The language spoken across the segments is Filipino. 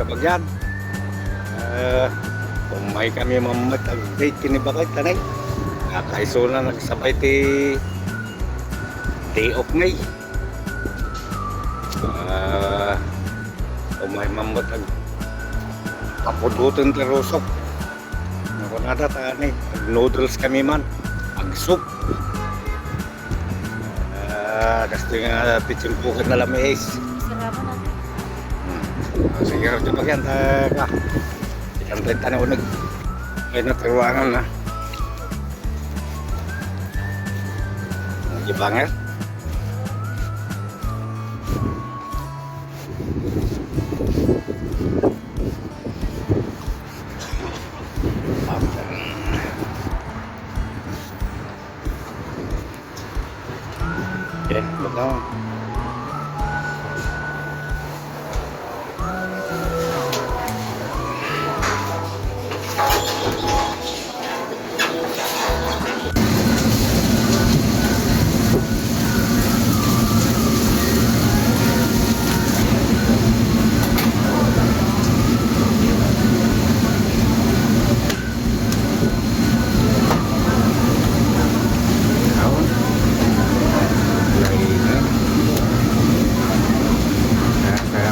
kabagyan. Umay kami mamat ang date kinibakay tanay. Kakaiso na nagsabay ti day off ngay. Umay mamat ang kapudutan ti Rosok. Nakunada tanay. Noodles kami man. Ang soup. Gusto nga pitsimpukan na lamis. Salamat na. Sige rin ito bagyan. Ikan tayo tanaw nag. Ay natiruangan na. Ibanger. Okay, betul.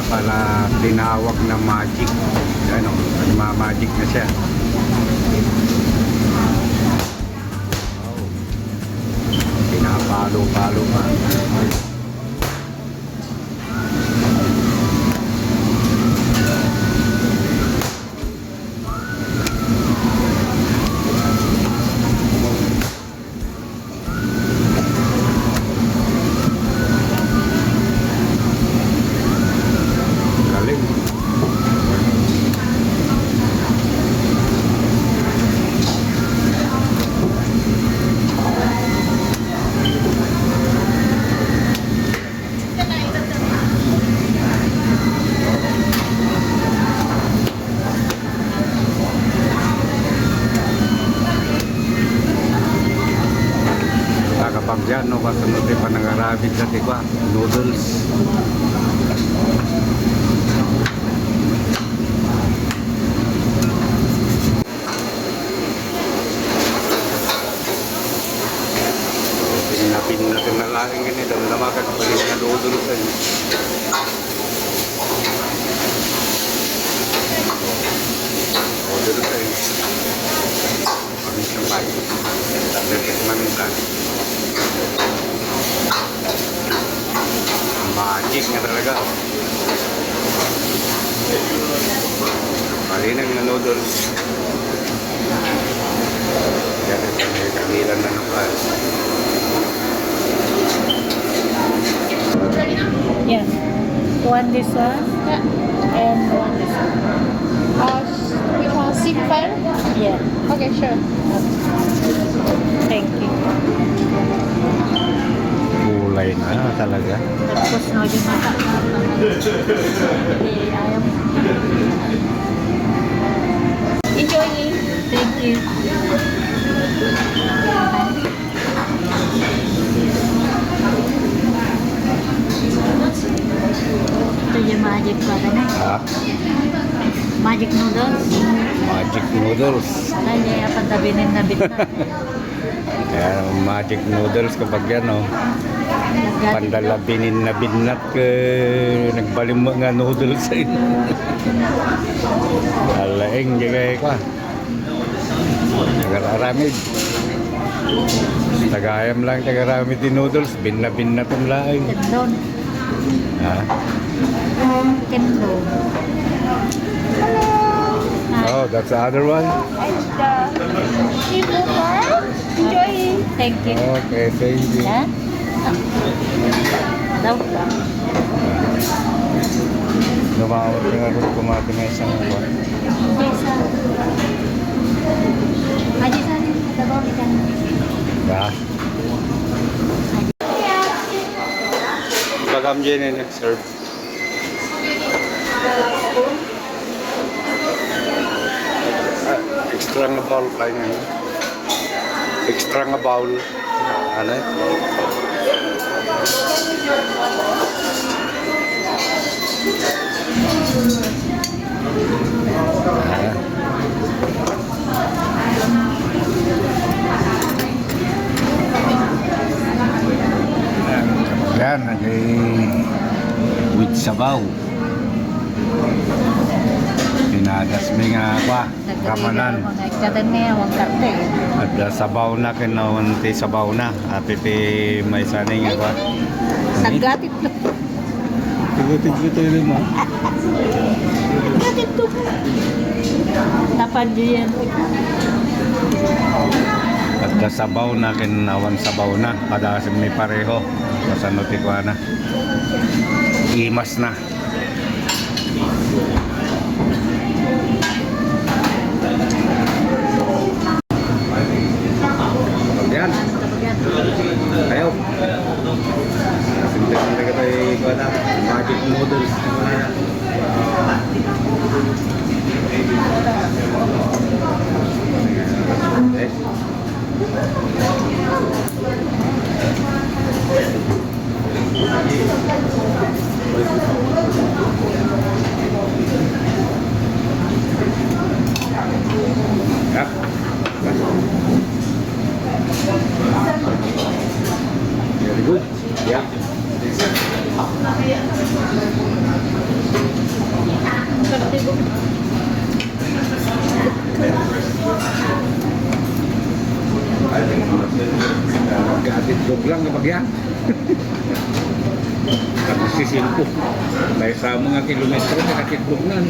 Pala tinawag na magic, ano, nagmamagic na siya. Oh. Pinapalo-palo pa. Pagyan no kasunod ay panangarabid sa tiba noodles. Pinapin natin na laking ganito namakan palit na noodles ay noodles ay paminsan pa maminsan magic nga talaga. Malinang na noodles. Yan ito, may kamilan na naman. Yeah. One this one. Yeah. And one this one. Which one? Simple? Yeah. Okay, sure. Thank you. Kulay na talaga. Tapos no, yung mata. Hindi, ayaw. Enjoy it. Thank you. Ito yung magic para na. Ha? Magic noodles. Magic noodles. Ay, niya pandabinin na bitna. Kaya magic noodles kapag yan, no? Pandalabinin na binat ka nagbalim mga noodles sa inyo. Alaing, di kaya ka. Tagaramid. Tagayam lang, tagaramid din noodles. Binna-binna itong laing. Kendon. Ha? Kendon. Oh, that's the other one? And simple. Enjoy it. Thank you. Okay, thank you. Ha? Daw. Lumawag ka nga rin kumati na isang buwan. Aji sa akin. Dabaw ni kan. Ya. Bagam dyan na nag-serve. Extra nga bowl kayo ngayon. Extra nga bowl. Ano eh? Yan, nagay with sabaw. Pinagas may nga pa, kamanan. Mga ikatan niya, ang karte. At sabaw na, kinawan ti sabaw na. At iti may sanay nga pa. Naggatid na. Tigutid-gutid rin mo. Naggatid to. Tapad yan. At sabaw na, kinawan sabaw na. Padasin may pareho. Masano ti kwa na. Imas na. Yan. Ayaw. Simple-simple ka tayo ikaw na. Magic noodles. Eh. Yap. Very good. Yeah. Karte ko. Gatid lang kapag yan. Tapos sisimpo. Dahil sa mga kilometro, nakatitlog na.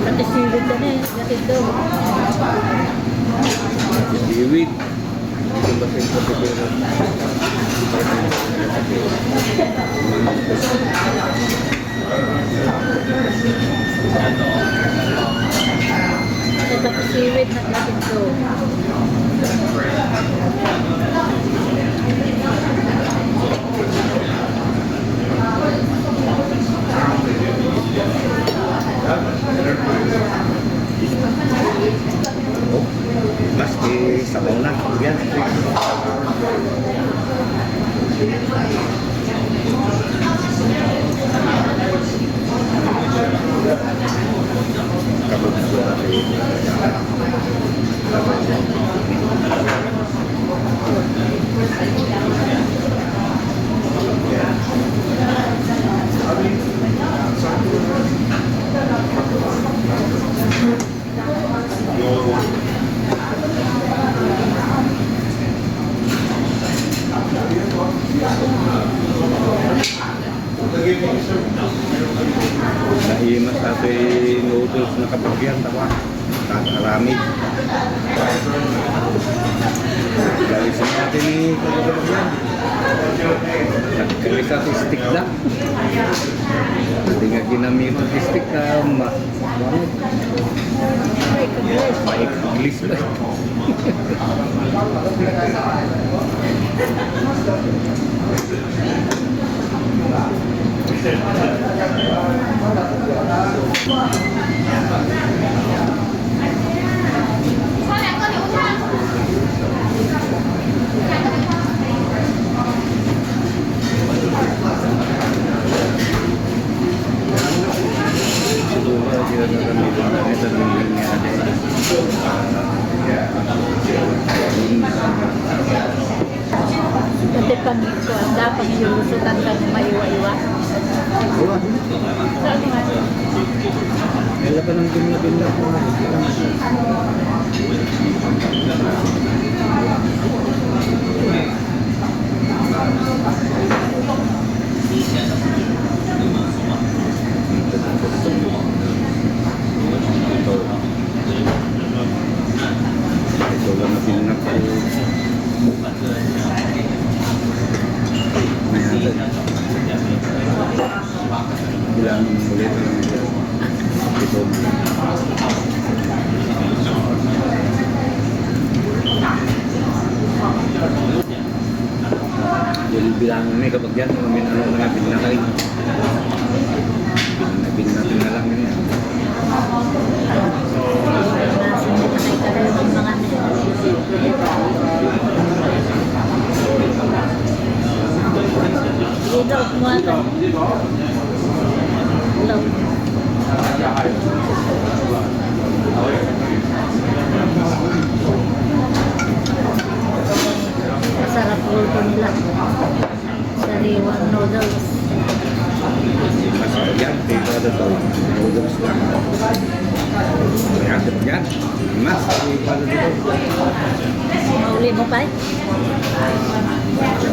Pati silid ka na eh. Gatid daw. Siwid. Ito ba sa ito Ito pa siwid na gatid daw. Oh, mas sabaw na. Yan. Naimas sa noodles na kapagyan, tawa. Kakaramid. Galisin natin ni kapagyan. Nagkalis natin stick na. Hindi nga ginamit ang stick na maikaglis ba ito? Pati pang ito, ang dapat yung lusutan ka ng maiwa-iwa. Saan nga? Kailan pa nang binla ko? Ito lang na binla ko. Bilang ulit ito. Jadi bilang ini kapag yan, ano mga binakay. Binatin na lang yun yan. Nasunod na ikaw yung mga Pada to. Noodles lang. Yan, yan. Mas. Pada dito. Mauli mo pa? Yan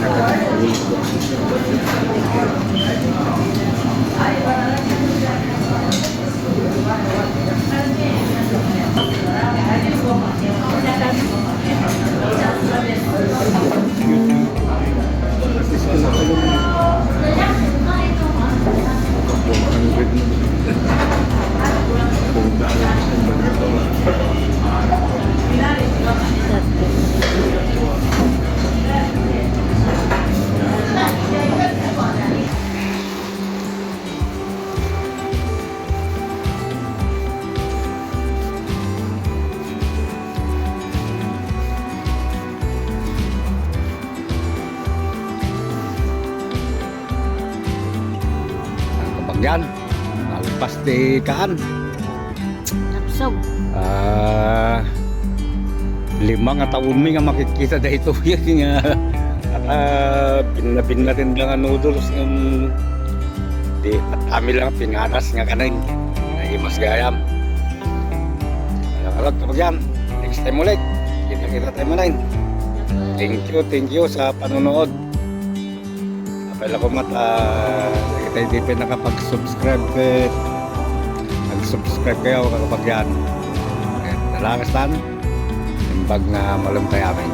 na ka. Kapag yan, nalpas di kaan. Napsog. 5 nga taon mi nga makikita dito yan nga pinapinatin lang ang noodles ng di at kami lang pinanas nga kanin ay mas gayam. Alam kapag yan, next time ulit kita tayo manayin. Thank you sa panonood. Apela ko mata kita hindi pa nakapag-subscribe nag-subscribe kayo kapag yan. Dalakas tan imbag nga malumpay amin.